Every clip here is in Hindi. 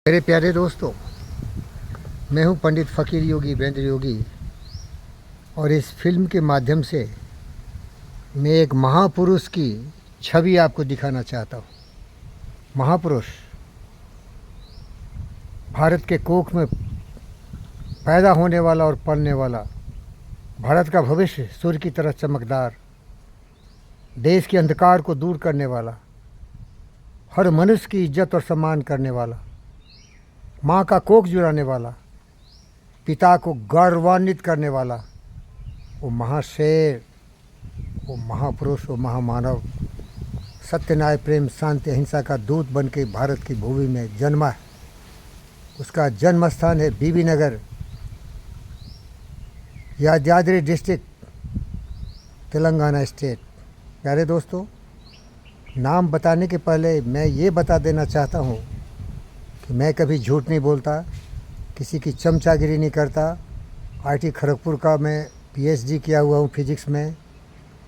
मेरे प्यारे दोस्तों, मैं हूं पंडित फ़कीर योगी वीरेंद्र योगी और इस फिल्म के माध्यम से मैं एक महापुरुष की छवि आपको दिखाना चाहता हूं। महापुरुष भारत के कोख में पैदा होने वाला और पलने वाला, भारत का भविष्य सूर्य की तरह चमकदार, देश के अंधकार को दूर करने वाला, हर मनुष्य की इज्जत और सम्मान करने वाला, माँ का कोख जुड़ाने वाला, पिता को गौरवान्वित करने वाला, वो महाशेर, वो महापुरुष, वो महामानव, सत्य न्याय प्रेम शांति अहिंसा का दूत बन के भारत की भूमि में जन्मा है। उसका जन्म स्थान है बीबी नगर, यादाद्री डिस्ट्रिक्ट, तेलंगाना स्टेट। प्यारे दोस्तों, नाम बताने के पहले मैं ये बता देना चाहता हूँ कि मैं कभी झूठ नहीं बोलता, किसी की चमचागिरी नहीं करता। आईटी खड़गपुर का मैं पीएचडी किया हुआ हूँ फिजिक्स में,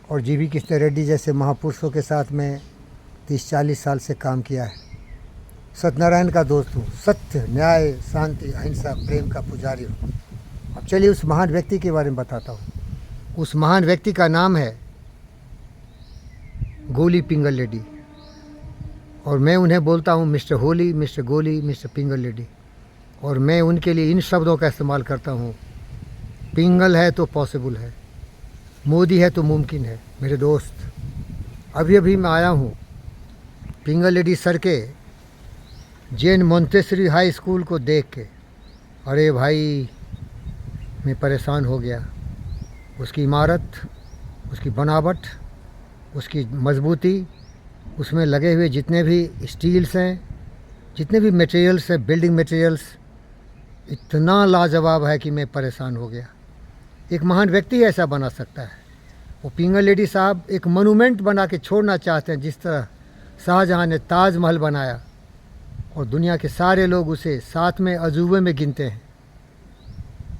और जीवी कृष्ण रेड्डी जैसे महापुरुषों के साथ में 30-40 साल से काम किया है। सत्यनारायण का दोस्त हूँ, सत्य न्याय शांति अहिंसा प्रेम का पुजारी हूँ। अब चलिए उस महान व्यक्ति के बारे में बताता हूँ। उस महान व्यक्ति का नाम है गोली पिंगल रेड्डी, और मैं उन्हें बोलता हूँ मिस्टर होली, मिस्टर गोली, मिस्टर पिंगल रेड्डी। और मैं उनके लिए इन शब्दों का इस्तेमाल करता हूँ, पिंगल है तो पॉसिबल है, मोदी है तो मुमकिन है। मेरे दोस्त, अभी अभी मैं आया हूँ पिंगल रेड्डी सर के जैन मोंटेसरी हाई स्कूल को देख के। अरे भाई, मैं परेशान हो गया। उसकी इमारत, उसकी बनावट, उसकी मजबूती, उसमें लगे हुए जितने भी स्टील्स हैं, जितने भी मटेरियल्स हैं, बिल्डिंग मटेरियल्स, इतना लाजवाब है कि मैं परेशान हो गया। एक महान व्यक्ति ऐसा बना सकता है। वो पिंगल रेड्डी साहब एक मोनूमेंट बना के छोड़ना चाहते हैं, जिस तरह शाहजहाँ ने ताजमहल बनाया और दुनिया के सारे लोग उसे साथ में अजूबे में गिनते हैं।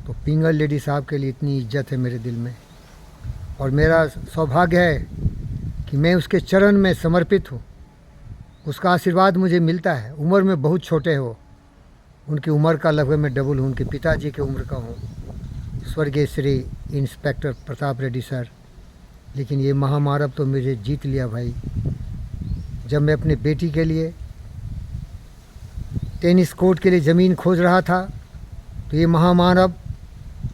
तो पिंगल रेड्डी साहब के लिए इतनी इज्जत है मेरे दिल में, और मेरा सौभाग्य है कि मैं उसके चरण में समर्पित हूँ। उसका आशीर्वाद मुझे मिलता है। उम्र में बहुत छोटे हो, उनकी उम्र का लगभग मैं डबल हूँ, उनके पिताजी की उम्र का हूँ, स्वर्गीय श्री इंस्पेक्टर प्रताप रेड्डी सर। लेकिन ये महामानव तो मुझे जीत लिया भाई। जब मैं अपने बेटी के लिए टेनिस कोर्ट के लिए ज़मीन खोज रहा था, तो ये महामानव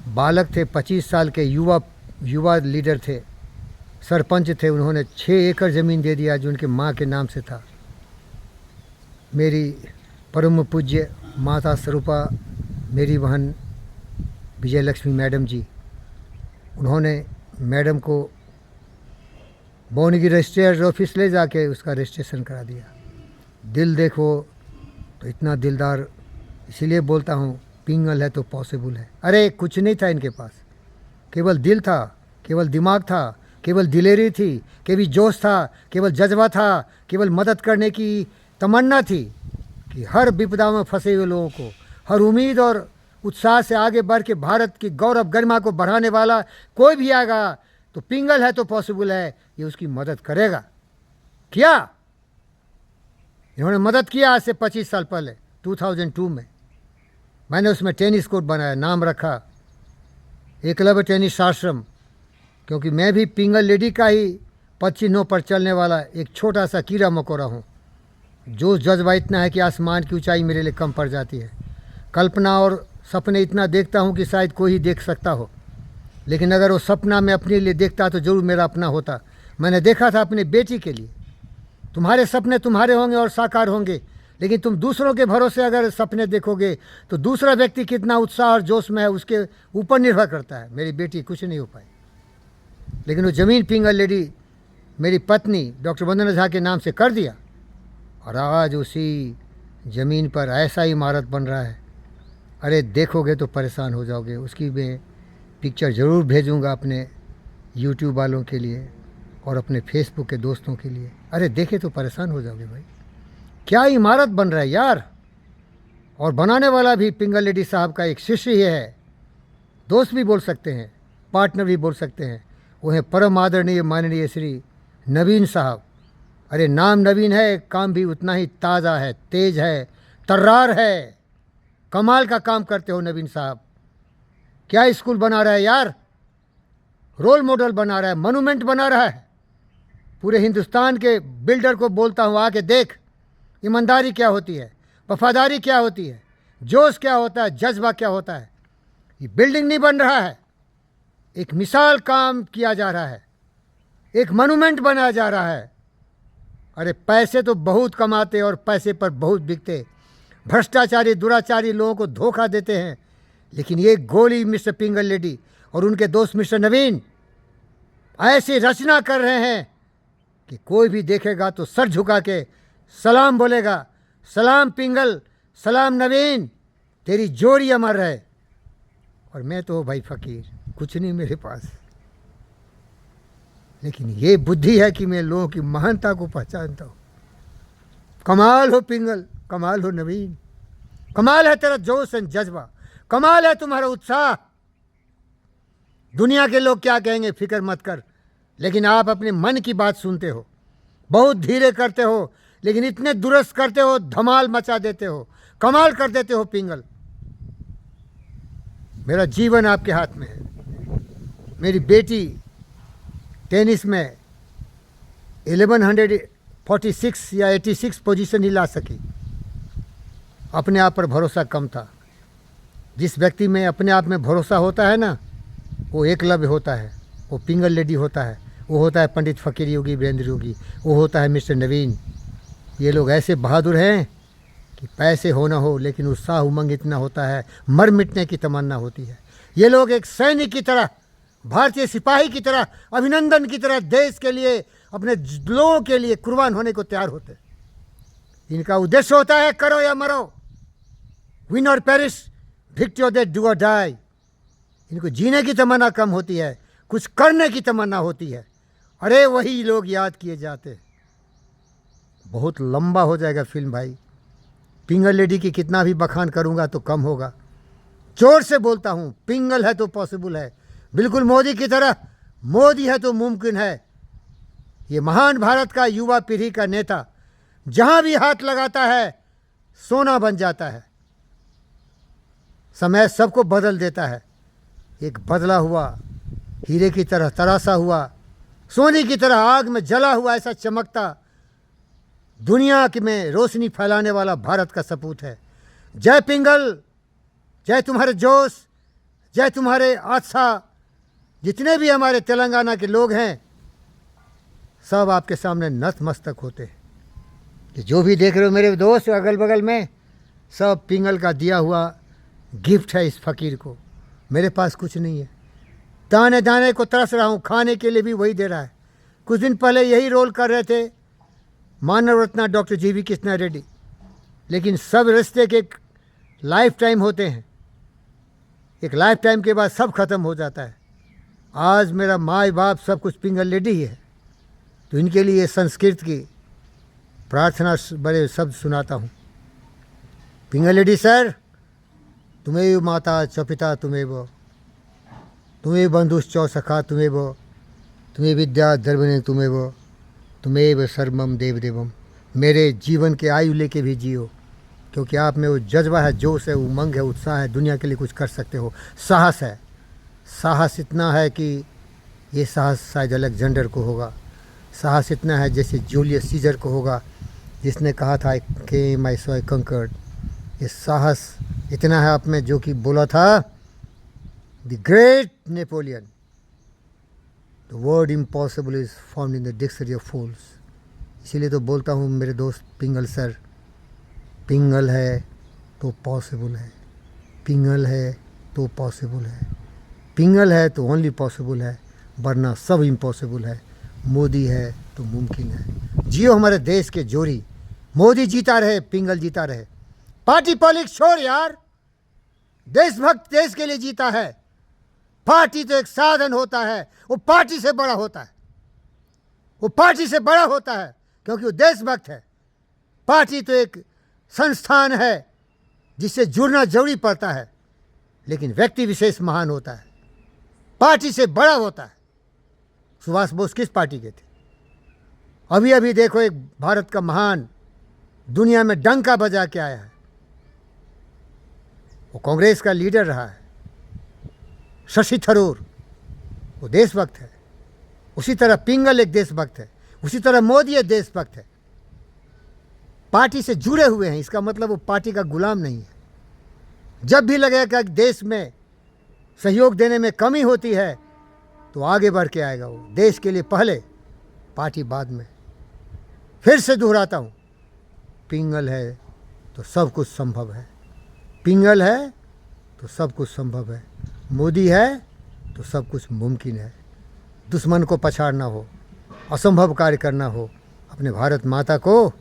बालक थे, 25 साल के युवा लीडर थे, सरपंच थे। उन्होंने 6 एकड़ ज़मीन दे दिया जो उनके माँ के नाम से था। मेरी परम पूज्य माता स्वरूपा, मेरी बहन विजय लक्ष्मी मैडम जी, उन्होंने मैडम को भुवनगिरी रजिस्ट्रार ऑफिस ले जाके उसका रजिस्ट्रेशन करा दिया। दिल देखो तो इतना दिलदार, इसीलिए बोलता हूँ पिंगल है तो पॉसिबल है। अरे कुछ नहीं था इनके पास, केवल दिल था, केवल दिमाग था, केवल दिलेरी थी, केवल जोश था, केवल जज्बा था, केवल मदद करने की तमन्ना थी कि हर विपदा में फंसे हुए लोगों को हर उम्मीद और उत्साह से आगे बढ़ के भारत की गौरव गरिमा को बढ़ाने वाला कोई भी आएगा तो पिंगल है तो पॉसिबल है, ये उसकी मदद करेगा। किया, इन्होंने मदद किया। आज से 25 साल पहले 2002 में मैंने उसमें टेनिस कोर्ट बनाया, नाम रखा एकलव्य टेनिस आश्रम, क्योंकि मैं भी पिंगल रेड्डी का ही पद चिन्हों पर चलने वाला एक छोटा सा कीड़ा मकोड़ा हूँ। जो जज्बा इतना है कि आसमान की ऊंचाई मेरे लिए कम पड़ जाती है। कल्पना और सपने इतना देखता हूँ कि शायद कोई ही देख सकता हो, लेकिन अगर वो सपना मैं अपने लिए देखता तो ज़रूर मेरा अपना होता। मैंने देखा था अपनी बेटी के लिए। तुम्हारे सपने तुम्हारे होंगे और साकार होंगे, लेकिन तुम दूसरों के भरोसे अगर सपने देखोगे तो दूसरा व्यक्ति कितना उत्साह और जोश में है उसके ऊपर निर्भर करता है। मेरी बेटी कुछ नहीं हो पाई, लेकिन वो ज़मीन पिंगल रेड्डी मेरी पत्नी डॉक्टर वंदना झा के नाम से कर दिया, और आज उसी ज़मीन पर ऐसा इमारत बन रहा है। अरे देखोगे तो परेशान हो जाओगे। उसकी मैं पिक्चर ज़रूर भेजूँगा अपने यूट्यूब वालों के लिए और अपने फेसबुक के दोस्तों के लिए। अरे देखे तो परेशान हो जाओगे भाई, क्या इमारत बन रहा है यार। और बनाने वाला भी पिंगल रेड्डी साहब का एक शिष्य ही है, दोस्त भी बोल सकते हैं, पार्टनर भी बोल सकते हैं। वो हैं परम आदरणीय माननीय श्री नवीन साहब। अरे नाम नवीन है, काम भी उतना ही ताज़ा है, तेज है, तर्रार है। कमाल का काम करते हो नवीन साहब। क्या स्कूल बना रहा है यार, रोल मॉडल बना रहा है, मॉन्यूमेंट बना रहा है। पूरे हिंदुस्तान के बिल्डर को बोलता हूँ आके देख, ईमानदारी क्या होती है, वफादारी क्या होती है, जोश क्या होता है, जज्बा क्या होता है। ये बिल्डिंग नहीं बन रहा है, एक मिसाल काम किया जा रहा है, एक मॉन्यूमेंट बनाया जा रहा है। अरे पैसे तो बहुत कमाते और पैसे पर बहुत बिकते, भ्रष्टाचारी दुराचारी लोगों को धोखा देते हैं। लेकिन ये गोली मिस्टर पिंगल लेडी और उनके दोस्त मिस्टर नवीन ऐसी रचना कर रहे हैं कि कोई भी देखेगा तो सर झुका के सलाम बोलेगा, सलाम पिंगल, सलाम नवीन, तेरी जोड़ी अमर रहे। और मैं तो भाई फ़कीर, कुछ नहीं मेरे पास, लेकिन ये बुद्धि है कि मैं लोगों की महानता को पहचानता हूँ। कमाल हो पिंगल, कमाल हो नवीन, कमाल है तेरा जोश एंड जज्बा, कमाल है तुम्हारा उत्साह। दुनिया के लोग क्या कहेंगे फिक्र मत कर, लेकिन आप अपने मन की बात सुनते हो, बहुत धीरे करते हो, लेकिन इतने दुरुस्त करते हो, धमाल मचा देते हो, कमाल कर देते हो पिंगल। मेरा जीवन आपके हाथ में है। मेरी बेटी टेनिस में 1146 या 86 पोजीशन ही ला सकी। अपने आप पर भरोसा कम था। जिस व्यक्ति में अपने आप में भरोसा होता है ना, वो एकलव्य होता है, वो पिंगल लेडी होता है, वो होता है पंडित फ़कीर योगी वीरेंद्र योगी, वो होता है मिस्टर नवीन। ये लोग ऐसे बहादुर हैं कि पैसे हो ना हो, लेकिन उत्साह उमंग इतना होता है, मर मिटने की तमन्ना होती है। ये लोग एक सैनिक की तरह, भारतीय सिपाही की तरह, अभिनंदन की तरह देश के लिए, अपने लोगों के लिए कुर्बान होने को तैयार होते हैं। इनका उद्देश्य होता है करो या मरो, विन और पेरिश, विक्ट्री दे डू और डाई। इनको जीने की तमन्ना कम होती है, कुछ करने की तमन्ना होती है। अरे वही लोग याद किए जाते हैं। बहुत लंबा हो जाएगा फिल्म भाई, पिंगल लेडी की कितना भी बखान करूंगा तो कम होगा। जोर से बोलता हूं, पिंगल है तो पॉसिबल है, बिल्कुल मोदी की तरह, मोदी है तो मुमकिन है। ये महान भारत का युवा पीढ़ी का नेता जहां भी हाथ लगाता है सोना बन जाता है। समय सबको बदल देता है। एक बदला हुआ हीरे की तरह तरासा हुआ, सोने की तरह आग में जला हुआ, ऐसा चमकता दुनिया में रोशनी फैलाने वाला भारत का सपूत है। जय पिंगल, जय तुम्हारे जोश, जय तुम्हारे आस्था। जितने भी हमारे तेलंगाना के लोग हैं सब आपके सामने नतमस्तक होते हैं। कि जो भी देख रहे हो मेरे दोस्त अगल बगल में, सब पिंगल का दिया हुआ गिफ्ट है इस फ़कीर को। मेरे पास कुछ नहीं है, दाने दाने को तरस रहा हूँ, खाने के लिए भी वही दे रहा है। कुछ दिन पहले यही रोल कर रहे थे मानव रत्ना डॉक्टर जीवी कृष्णा रेड्डी। लेकिन सब रिश्ते के एक लाइफ टाइम होते हैं, एक लाइफ टाइम के बाद सब खत्म हो जाता है। आज मेरा माँ बाप सब कुछ पिंगल लेडी ही है, तो इनके लिए संस्कृत की प्रार्थना बड़े शब्द सुनाता हूँ। पिंगल लेडी सर, तुम्हें माता च पिता तुम्हें तुम्हें बंधुश्च सखा तुम्हें विद्या धर्मने तुम्हें सर्वम देव देवम। मेरे जीवन के आयु लेके भी जियो, क्योंकि आप में वो जज्बा है, जोश है, उमंग है, उत्साह है, दुनिया के लिए कुछ कर सकते हो। साहस है, साहस इतना है कि ये साहस शायद अलेक्जेंडर को होगा। साहस इतना है जैसे जूलियस सीजर को होगा, जिसने कहा था आई केम आई सॉ आई कंकर्ड। ये साहस इतना है आप में, जो कि बोला था the great Napoleon, the word impossible is found in the dictionary of fools. इसीलिए तो बोलता हूँ मेरे दोस्त पिंगल सर, पिंगल है तो पॉसिबल है, पिंगल है तो पॉसिबल है, पिंगल है तो ओनली पॉसिबल है, वरना सब इम्पॉसिबल है। मोदी है तो मुमकिन है। जियो हमारे देश के जोरी, मोदी जीता रहे, पिंगल जीता रहे। पार्टी पॉलिटिक्स छोड़ यार, देशभक्त देश के लिए जीता है। पार्टी तो एक साधन होता है, वो पार्टी से बड़ा होता है, वो पार्टी से बड़ा होता है क्योंकि वो देशभक्त है। पार्टी तो एक संस्थान है जिससे जुड़ना जरूरी पड़ता है, लेकिन व्यक्ति विशेष महान होता है, पार्टी से बड़ा होता है। सुभाष बोस किस पार्टी के थे? अभी अभी देखो एक भारत का महान दुनिया में डंका बजा के आया है। वो कांग्रेस का लीडर रहा है। शशि थरूर वो देशभक्त है, उसी तरह पिंगल एक देशभक्त है, उसी तरह मोदी एक देशभक्त है। पार्टी से जुड़े हुए हैं, इसका मतलब वो पार्टी का गुलाम नहीं है। जब भी लगेगा कि देश में सहयोग देने में कमी होती है तो आगे बढ़ के आएगा वो, देश के लिए पहले, पार्टी बाद में। फिर से दोहराता हूँ, पिंगल है तो सब कुछ संभव है, पिंगल है तो सब कुछ संभव है, मोदी है तो सब कुछ मुमकिन है। दुश्मन को पछाड़ना हो, असंभव कार्य करना हो, अपने भारत माता को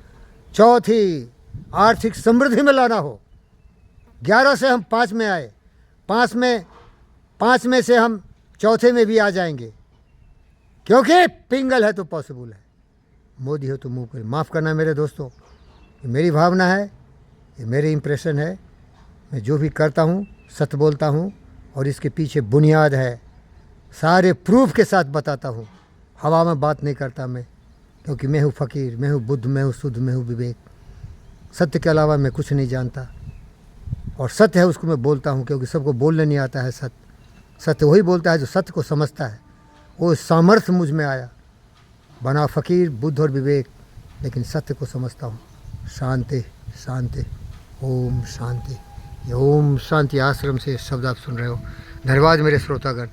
चौथी आर्थिक समृद्धि में लाना हो। 11 से हम 5 में आए, 5 में से हम चौथे में भी आ जाएंगे, क्योंकि पिंगल है तो पॉसिबल है, मोदी हो तो मुमकिन। माफ़ करना मेरे दोस्तों, ये मेरी भावना है, ये मेरी इम्प्रेशन है। मैं जो भी करता हूँ सत्य बोलता हूँ और इसके पीछे बुनियाद है, सारे प्रूफ के साथ बताता हूँ। हवा में बात नहीं करता मैं, क्योंकि मैं हूँ फ़कीर, मैं हूँ बुद्ध, मैं हूँ शुद्ध, मैं हूँ विवेक। सत्य के अलावा मैं कुछ नहीं जानता, और सत्य है उसको मैं बोलता हूँ, क्योंकि सबको बोलने नहीं आता है सत्य। सत्य वही बोलता है जो सत्य को समझता है। वो सामर्थ्य मुझ में आया, बना फ़कीर, बुद्ध और विवेक, लेकिन सत्य को समझता हूँ। शांति शांति, ओम शांति। ये ओम शांति आश्रम से शब्द आप सुन रहे हो। धन्यवाद मेरे श्रोतागण।